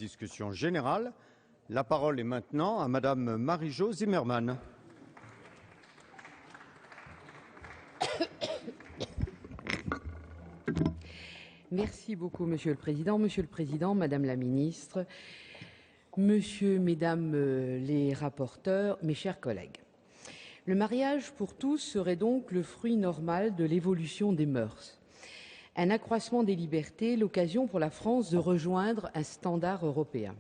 Discussion générale. La parole est maintenant à Madame Marie-Jo Zimmermann. Merci beaucoup, Monsieur le Président. Monsieur le Président, Madame la Ministre, Mesdames les rapporteurs, mes chers collègues. Le mariage pour tous serait donc le fruit normal de l'évolution des mœurs. Un accroissement des libertés, l'occasion pour la France de rejoindre un standard européen.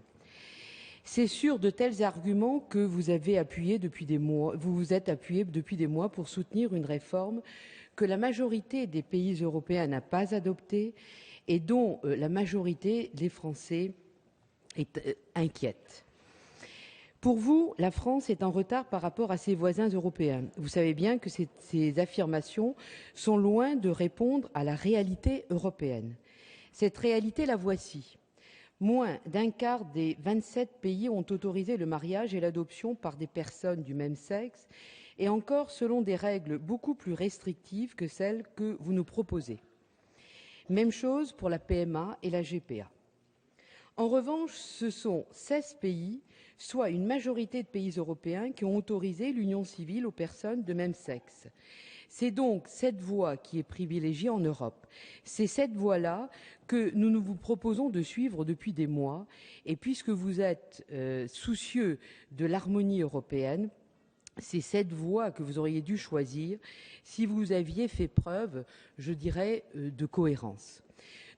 C'est sur de tels arguments que vous vous êtes appuyé depuis des mois pour soutenir une réforme que la majorité des pays européens n'a pas adoptée et dont la majorité des Français est inquiète. Pour vous, la France est en retard par rapport à ses voisins européens. Vous savez bien que ces affirmations sont loin de répondre à la réalité européenne. Cette réalité, la voici. Moins d'un quart des 27 pays ont autorisé le mariage et l'adoption par des personnes du même sexe, et encore selon des règles beaucoup plus restrictives que celles que vous nous proposez. Même chose pour la PMA et la GPA. En revanche, ce sont 16 pays, soit une majorité de pays européens, qui ont autorisé l'union civile aux personnes de même sexe. C'est donc cette voie qui est privilégiée en Europe. C'est cette voie-là que nous vous proposons de suivre depuis des mois. Et puisque vous êtes soucieux de l'harmonie européenne, c'est cette voie que vous auriez dû choisir si vous aviez fait preuve, je dirais, de cohérence.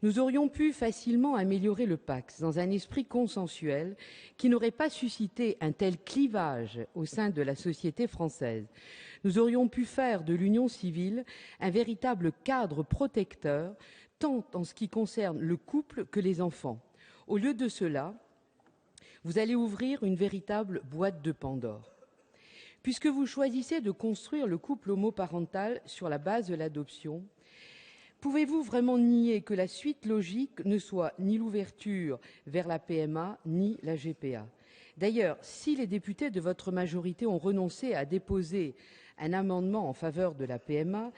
Nous aurions pu facilement améliorer le PACS dans un esprit consensuel qui n'aurait pas suscité un tel clivage au sein de la société française. Nous aurions pu faire de l'union civile un véritable cadre protecteur, tant en ce qui concerne le couple que les enfants. Au lieu de cela, vous allez ouvrir une véritable boîte de Pandore. Puisque vous choisissez de construire le couple homoparental sur la base de l'adoption, pouvez-vous vraiment nier que la suite logique ne soit ni l'ouverture vers la PMA ni la GPA? D'ailleurs, si les députés de votre majorité ont renoncé à déposer un amendement en faveur de la PMA,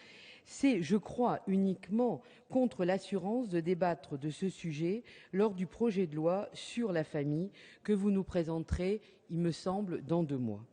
c'est, je crois, uniquement contre l'assurance de débattre de ce sujet lors du projet de loi sur la famille que vous nous présenterez, il me semble, dans 2 mois.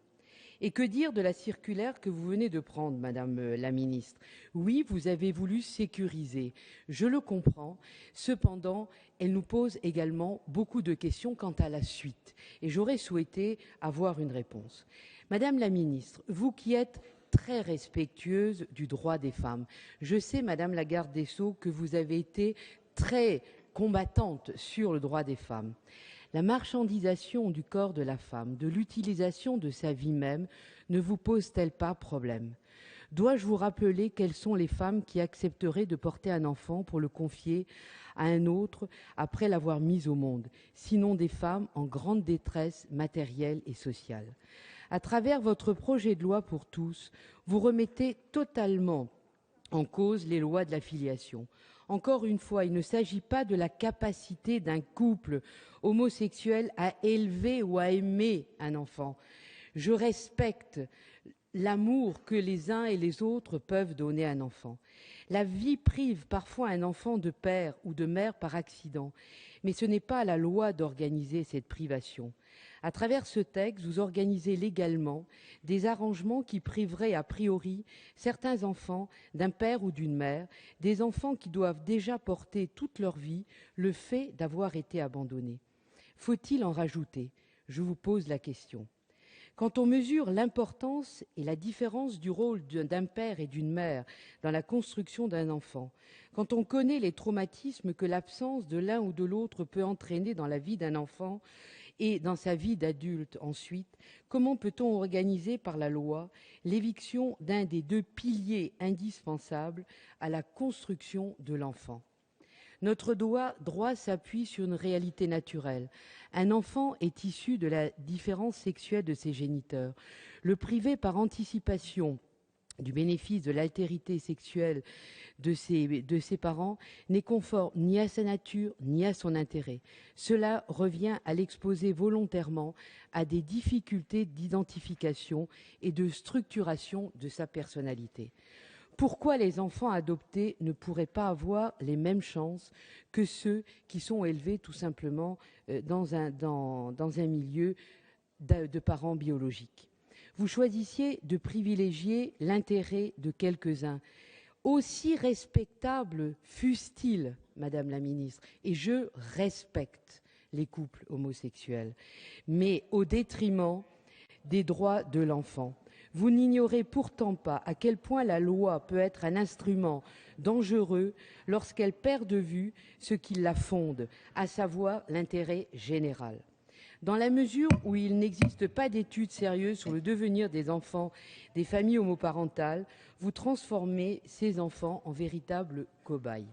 Et que dire de la circulaire que vous venez de prendre, Madame la Ministre? Oui, vous avez voulu sécuriser, je le comprends. Cependant, elle nous pose également beaucoup de questions quant à la suite. Et j'aurais souhaité avoir une réponse. Madame la Ministre, vous qui êtes très respectueuse du droit des femmes, je sais, Madame la garde des Sceaux, que vous avez été très combattante sur le droit des femmes. La marchandisation du corps de la femme, de l'utilisation de sa vie même, ne vous pose-t-elle pas problème? Dois-je vous rappeler quelles sont les femmes qui accepteraient de porter un enfant pour le confier à un autre après l'avoir mis au monde, sinon des femmes en grande détresse matérielle et sociale? À travers votre projet de loi pour tous, vous remettez totalement en cause les lois de la filiation. Encore une fois, il ne s'agit pas de la capacité d'un couple homosexuel à élever ou à aimer un enfant. Je respecte l'amour que les uns et les autres peuvent donner à un enfant. La vie prive parfois un enfant de père ou de mère par accident, mais ce n'est pas à la loi d'organiser cette privation. À travers ce texte, vous organisez légalement des arrangements qui priveraient a priori certains enfants d'un père ou d'une mère, des enfants qui doivent déjà porter toute leur vie le fait d'avoir été abandonnés. Faut-il en rajouter? Je vous pose la question. Quand on mesure l'importance et la différence du rôle d'un père et d'une mère dans la construction d'un enfant, quand on connaît les traumatismes que l'absence de l'un ou de l'autre peut entraîner dans la vie d'un enfant et dans sa vie d'adulte ensuite, comment peut-on organiser par la loi l'éviction d'un des 2 piliers indispensables à la construction de l'enfant? Notre droit s'appuie sur une réalité naturelle. Un enfant est issu de la différence sexuelle de ses géniteurs. Le priver par anticipation du bénéfice de l'altérité sexuelle de ses parents n'est conforme ni à sa nature ni à son intérêt. Cela revient à l'exposer volontairement à des difficultés d'identification et de structuration de sa personnalité. Pourquoi les enfants adoptés ne pourraient pas avoir les mêmes chances que ceux qui sont élevés tout simplement dans un milieu de parents biologiques? Vous choisissiez de privilégier l'intérêt de quelques-uns, aussi respectables fussent-ils, Madame la ministre, et je respecte les couples homosexuels, mais au détriment des droits de l'enfant. Vous n'ignorez pourtant pas à quel point la loi peut être un instrument dangereux lorsqu'elle perd de vue ce qui la fonde, à savoir l'intérêt général. Dans la mesure où il n'existe pas d'études sérieuses sur le devenir des enfants des familles homoparentales, vous transformez ces enfants en véritables cobayes.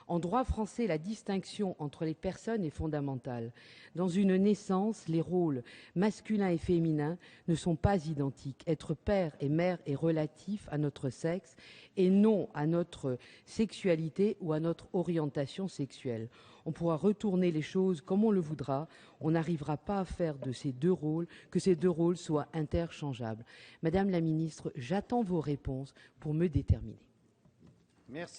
En droit français, la distinction entre les personnes est fondamentale. Dans une naissance, les rôles masculin et féminin ne sont pas identiques. Être père et mère est relatif à notre sexe et non à notre sexualité ou à notre orientation sexuelle. On pourra retourner les choses comme on le voudra, on n'arrivera pas à faire de ces deux rôles, que ces deux rôles soient interchangeables. Madame la ministre, j'attends vos réponses pour me déterminer. Merci.